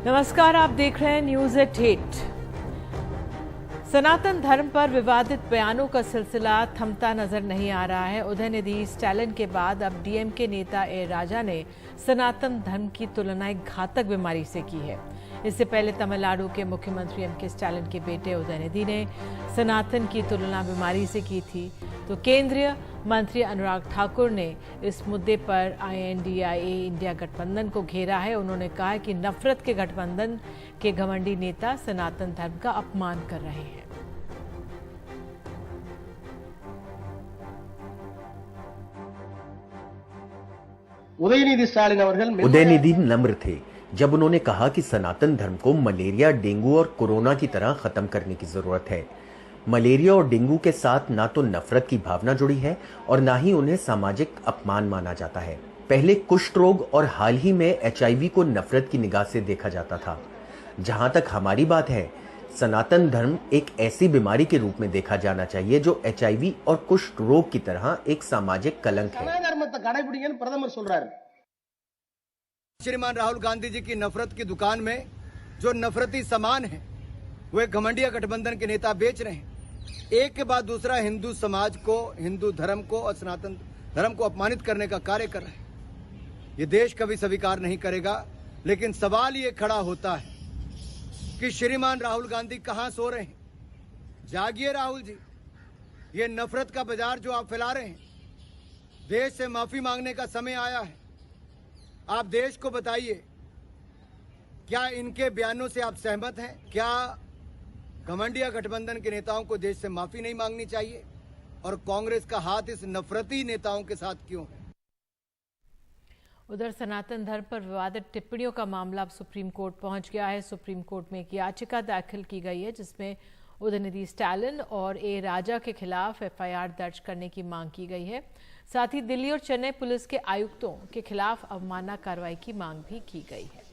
नमस्कार, आप देख रहे हैं न्यूज एट 8। सनातन धर्म पर विवादित बयानों का सिलसिला थमता नजर नहीं आ रहा है। उदयनिधि स्टालिन के बाद अब डीएमके नेता ए राजा ने सनातन धर्म की तुलना एक घातक बीमारी से की है। इससे पहले तमिलनाडु के मुख्यमंत्री एमके स्टालिन के बेटे उदयनिधि ने सनातन की तुलना बीमारी से की थी, तो केंद्रीय मंत्री अनुराग ठाकुर ने इस मुद्दे पर INDIA इंडिया गठबंधन को घेरा है। उन्होंने कहा है कि नफरत के गठबंधन के घमंडी नेता सनातन धर्म का अपमान कर रहे हैं। उदयनिधि नम्र थे जब उन्होंने कहा कि सनातन धर्म को मलेरिया, डेंगू और कोरोना की तरह खत्म करने की जरूरत है। मलेरिया और डेंगू के साथ ना तो नफरत की भावना जुड़ी है और ना ही उन्हें सामाजिक अपमान माना जाता है। पहले कुष्ठ रोग और हाल ही में HIV को नफरत की निगाह से देखा जाता था। जहां तक हमारी बात है, सनातन धर्म एक ऐसी बीमारी के रूप में देखा जाना चाहिए जो HIV और कुष्ठ रोग की तरह एक सामाजिक कलंक है। श्रीमान राहुल गांधी जी की नफरत की दुकान में जो नफरती सामान है वो एक घमंडिया गठबंधन के नेता बेच रहे हैं। एक के बाद दूसरा हिंदू समाज को, हिंदू धर्म को और सनातन धर्म को अपमानित करने का कार्य कर रहे हैं। ये देश कभी स्वीकार नहीं करेगा। लेकिन सवाल ये खड़ा होता है कि श्रीमान राहुल गांधी कहां सो रहे हैं? जागिए राहुल जी, ये नफरत का बाजार जो आप फैला रहे हैं, देश से माफी मांगने का समय आया है। आप देश को बताइए, क्या इनके बयानों से आप सहमत हैं? क्या घमंडिया गठबंधन के नेताओं को देश से माफी नहीं मांगनी चाहिए? और कांग्रेस का हाथ इस नफरती नेताओं के साथ क्यों है? उधर सनातन धर्म पर विवादित टिप्पणियों का मामला अब सुप्रीम कोर्ट पहुंच गया है। सुप्रीम कोर्ट में एक याचिका दाखिल की गई है जिसमें उदयनिधि स्टालिन और ए राजा के खिलाफ FIR दर्ज करने की मांग की गई है। साथ ही दिल्ली और चेन्नई पुलिस के आयुक्तों के खिलाफ अवमानना कार्रवाई की मांग भी की गई है।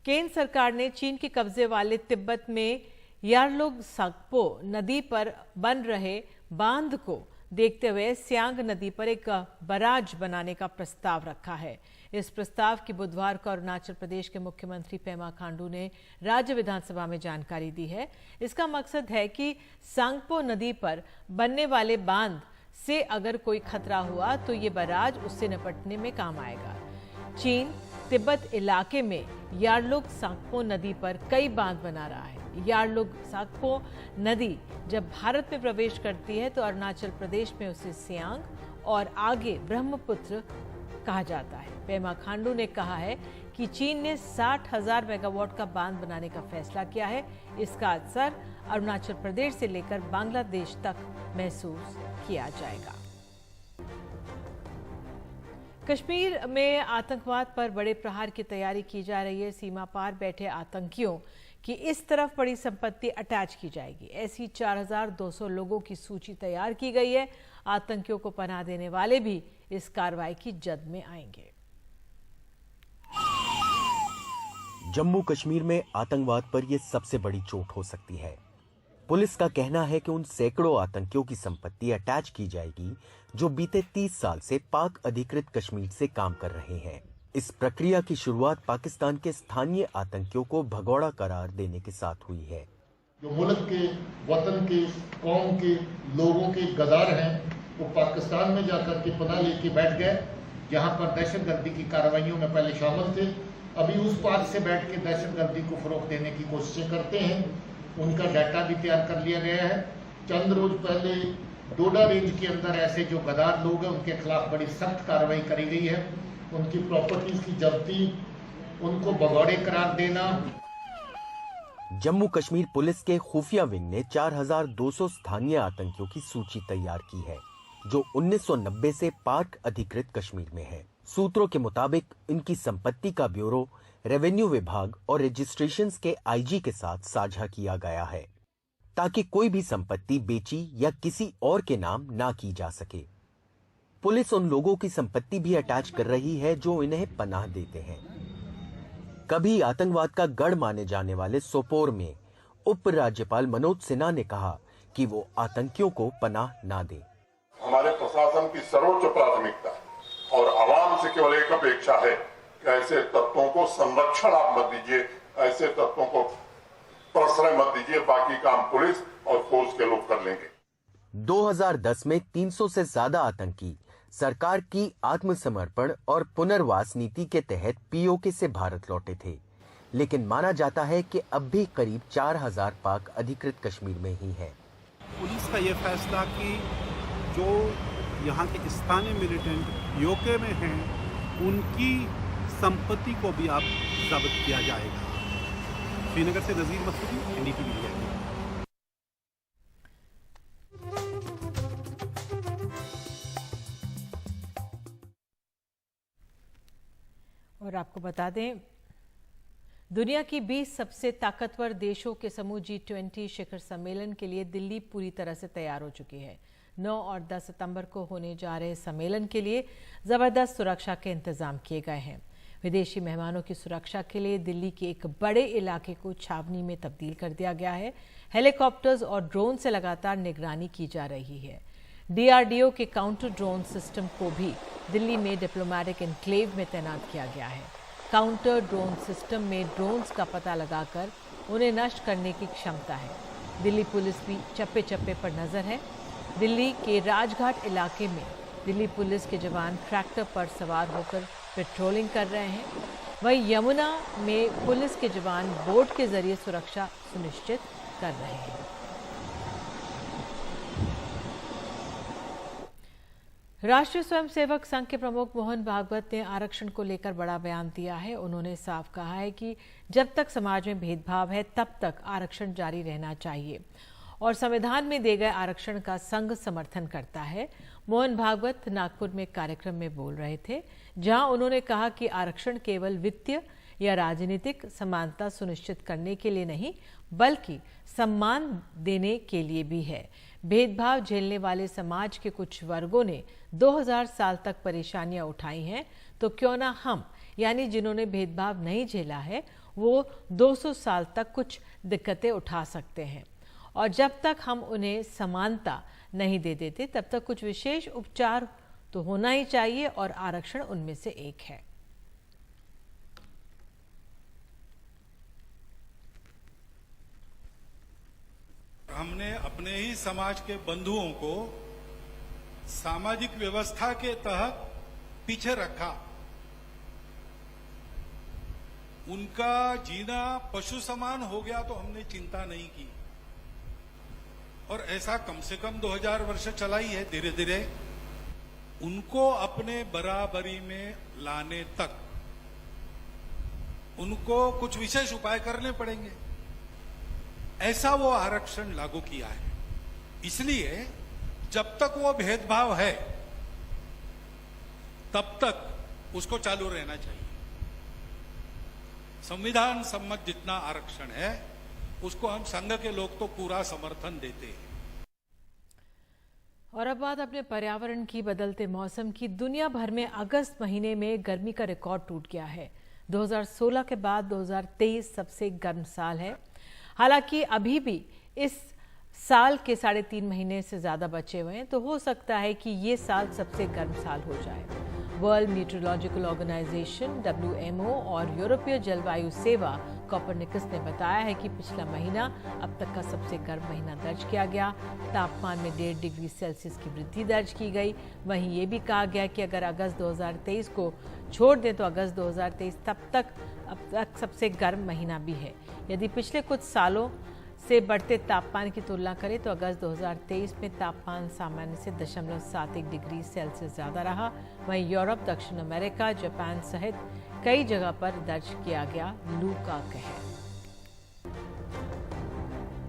केंद्र सरकार ने चीन के कब्जे वाले तिब्बत में यारलुंग साक्पो नदी पर बन रहे बांध को देखते हुए सियांग नदी पर एक बराज बनाने का प्रस्ताव रखा है। इस प्रस्ताव की बुधवार को अरुणाचल प्रदेश के मुख्यमंत्री पेमा खांडू ने राज्य विधानसभा में जानकारी दी है। इसका मकसद है कि सांगपो नदी पर बनने वाले बांध से अगर कोई खतरा हुआ तो ये बराज उससे निपटने में काम आएगा। चीन तिब्बत इलाके में यारलुंग साक्पो नदी पर कई बांध बना रहा है। यारलुंग साक्पो नदी जब भारत में प्रवेश करती है तो अरुणाचल प्रदेश में उसे सियांग और आगे ब्रह्मपुत्र कहा जाता है। पेमा खांडू ने कहा है कि चीन ने 60,000 मेगावाट का बांध बनाने का फैसला किया है। इसका असर अरुणाचल प्रदेश से लेकर बांग्लादेश तक महसूस किया जाएगा। कश्मीर में आतंकवाद पर बड़े प्रहार की तैयारी की जा रही है। सीमा पार बैठे आतंकियों की इस तरफ बड़ी संपत्ति अटैच की जाएगी। ऐसी 4,200 लोगों की सूची तैयार की गई है। आतंकियों को पनाह देने वाले भी इस कार्रवाई की जद में आएंगे। जम्मू कश्मीर में आतंकवाद पर यह सबसे बड़ी चोट हो सकती है। पुलिस का कहना है कि उन सैकड़ों आतंकियों की संपत्ति अटैच की जाएगी जो बीते 30 साल से पाक अधिकृत कश्मीर से काम कर रहे हैं। इस प्रक्रिया की शुरुआत पाकिस्तान के स्थानीय आतंकियों को भगोड़ा करार देने के साथ हुई है। जो मुल्क के, वतन के, कौम के लोगों के गद्दार हैं, वो पाकिस्तान में जाकर के पनाह लेके बैठ गए, जहां पर दहशतगर्दी की कार्रवाइयों में पहले शामिल थे। अभी उस पार से बैठ के दहशतगर्दी को फरोग देने की कोशिशें करते हैं। उनका डाटा भी तैयार कर लिया गया है। चंद रोज पहले डोडा रेंज के अंदर ऐसे जो गद्दार लोग हैं उनके खिलाफ बड़ी सख्त कार्रवाई करी गई है। उनकी प्रॉपर्टीज की जब्ती, उनको भगौड़े करार देना। जम्मू कश्मीर पुलिस के खुफिया विंग ने 4,200 स्थानीय आतंकियों की सूची तैयार की है जो 1990 से पाक अधिकृत कश्मीर में है। सूत्रों के मुताबिक इनकी संपत्ति का ब्यूरो रेवेन्यू विभाग और रजिस्ट्रेशन के IG के साथ साझा किया गया है ताकि कोई भी संपत्ति बेची या किसी और के नाम ना की जा सके। पुलिस उन लोगों की संपत्ति भी अटैच कर रही है जो इन्हें पनाह देते हैं। कभी आतंकवाद का गढ़ माने जाने वाले सोपोर में उप राज्यपाल मनोज सिन्हा ने कहा कि वो आतंकियों को पनाह ना दे। हमारे प्रशासन की सर्वोच्च प्राथमिकता एक अपेक्षा है कि ऐसे तत्वों को संरक्षण आप मत दीजिए, ऐसे तत्वों को प्रश्रय मत दीजिए, बाकी काम पुलिस और फोर्स के लोग कर लेंगे। 2010 में 300 से ज्यादा आतंकी सरकार की आत्मसमर्पण और पुनर्वास नीति के तहत पीओके से भारत लौटे थे, लेकिन माना जाता है कि अब भी करीब 4000 पाक अधिकृत कश्मीर में ही हैं। पुलिस का यह फैसला कि जो यहाँ के स्थानीय मिलिटेंट पीओके में हैं, उनकी संपत्ति को भी अब जब्त किया जाएगा। श्रीनगर से नजीर मसूदी, एनडीटीवी इंडिया। और आपको बता दें, दुनिया की 20 सबसे ताकतवर देशों के समूह G20 शिखर सम्मेलन के लिए दिल्ली पूरी तरह से तैयार हो चुकी है। 9 और 10 सितंबर को होने जा रहे सम्मेलन के लिए जबरदस्त सुरक्षा के इंतजाम किए गए हैं। विदेशी मेहमानों की सुरक्षा के लिए दिल्ली के एक बड़े इलाके को छावनी में तब्दील कर दिया गया है। हेलीकॉप्टर्स और ड्रोन से लगातार निगरानी की जा रही है। DRDO के काउंटर ड्रोन सिस्टम को भी दिल्ली में डिप्लोमेटिक एनक्लेव में तैनात किया गया है। काउंटर ड्रोन सिस्टम में ड्रोन्स का पता लगाकर उन्हें नष्ट करने की क्षमता है। दिल्ली पुलिस भी चप्पे चप्पे पर नजर है। दिल्ली के राजघाट इलाके में दिल्ली पुलिस के जवान ट्रैक्टर पर सवार होकर पेट्रोलिंग कर रहे हैं। वहीं यमुना में पुलिस के जवान बोट के जरिए सुरक्षा सुनिश्चित कर रहे हैं। राष्ट्रीय स्वयंसेवक संघ के प्रमुख मोहन भागवत ने आरक्षण को लेकर बड़ा बयान दिया है। उन्होंने साफ कहा है कि जब तक समाज में भेदभाव है तब तक आरक्षण जारी रहना चाहिए और संविधान में दिए गए आरक्षण का संघ समर्थन करता है। मोहन भागवत नागपुर में कार्यक्रम में बोल रहे थे, जहां उन्होंने कहा कि आरक्षण केवल वित्तीय या राजनीतिक समानता सुनिश्चित करने के लिए नहीं, बल्कि सम्मान देने के लिए भी है। भेदभाव झेलने वाले समाज के कुछ वर्गों ने 2000 साल तक परेशानियां उठाई हैं, तो क्यों ना हम, यानी जिन्होंने भेदभाव नहीं झेला है, वो 200 साल तक कुछ दिक्कतें उठा सकते हैं। और जब तक हम उन्हें समानता नहीं दे देते तब तक कुछ विशेष उपचार तो होना ही चाहिए और आरक्षण उनमें से एक है। हमने अपने ही समाज के बंधुओं को सामाजिक व्यवस्था के तहत पीछे रखा। उनका जीना पशु समान हो गया तो हमने चिंता नहीं की, और ऐसा कम से कम 2000 वर्ष चला ही है। धीरे धीरे उनको अपने बराबरी में लाने तक उनको कुछ विशेष उपाय करने पड़ेंगे। ऐसा वो आरक्षण लागू किया है। इसलिए जब तक वो भेदभाव है तब तक उसको चालू रहना चाहिए। संविधान सम्मत जितना आरक्षण है उसको हम संघ के लोग तो पूरा समर्थन देते हैं। और अब बात अपने पर्यावरण की। बदलते मौसम की। दुनिया भर में अगस्त महीने में गर्मी का रिकॉर्ड टूट गया है। 2016 के बाद 2023 सबसे गर्म साल है। हालांकि अभी भी इस साल के 3.5 महीने से ज़्यादा बचे हुए हैं, तो हो सकता है कि ये साल सबसे गर्म साल हो जाए। वर्ल्ड मीटरोलॉजिकल ऑर्गेनाइजेशन WMO और यूरोपीय जलवायु सेवा कोपरनिकस ने बताया है कि पिछला महीना अब तक का सबसे गर्म महीना दर्ज किया गया। तापमान में 1.5 डिग्री सेल्सियस की वृद्धि दर्ज की गई। वहीं ये भी कहा गया कि अगर अगस्त 2023 को छोड़ दें तो अगस्त 2023 अब तक सबसे गर्म महीना भी है। यदि पिछले कुछ सालों से बढ़ते तापमान की तुलना करें तो अगस्त 2023 में तापमान सामान्य से 0.71 डिग्री सेल्सियस ज़्यादा रहा। वहीं यूरोप, दक्षिण अमेरिका, जापान सहित कई जगह पर दर्ज किया गया लू का कहर।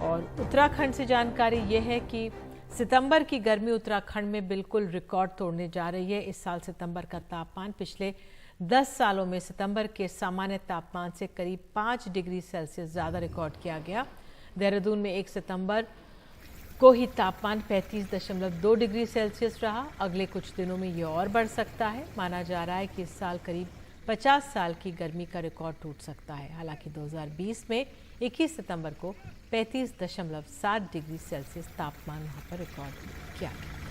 और उत्तराखंड से जानकारी यह है कि सितंबर की गर्मी उत्तराखंड में बिल्कुल रिकॉर्ड तोड़ने जा रही है। इस साल सितंबर का तापमान पिछले 10 सालों में सितंबर के सामान्य तापमान से करीब 5 डिग्री सेल्सियस ज़्यादा रिकॉर्ड किया गया। देहरादून में 1 सितंबर को ही तापमान 35.2 डिग्री सेल्सियस रहा। अगले कुछ दिनों में ये और बढ़ सकता है। माना जा रहा है कि इस साल करीब 50 साल की गर्मी का रिकॉर्ड टूट सकता है। हालांकि 2020 में 21 सितंबर को 35.7 डिग्री सेल्सियस तापमान वहाँ पर रिकॉर्ड किया गया।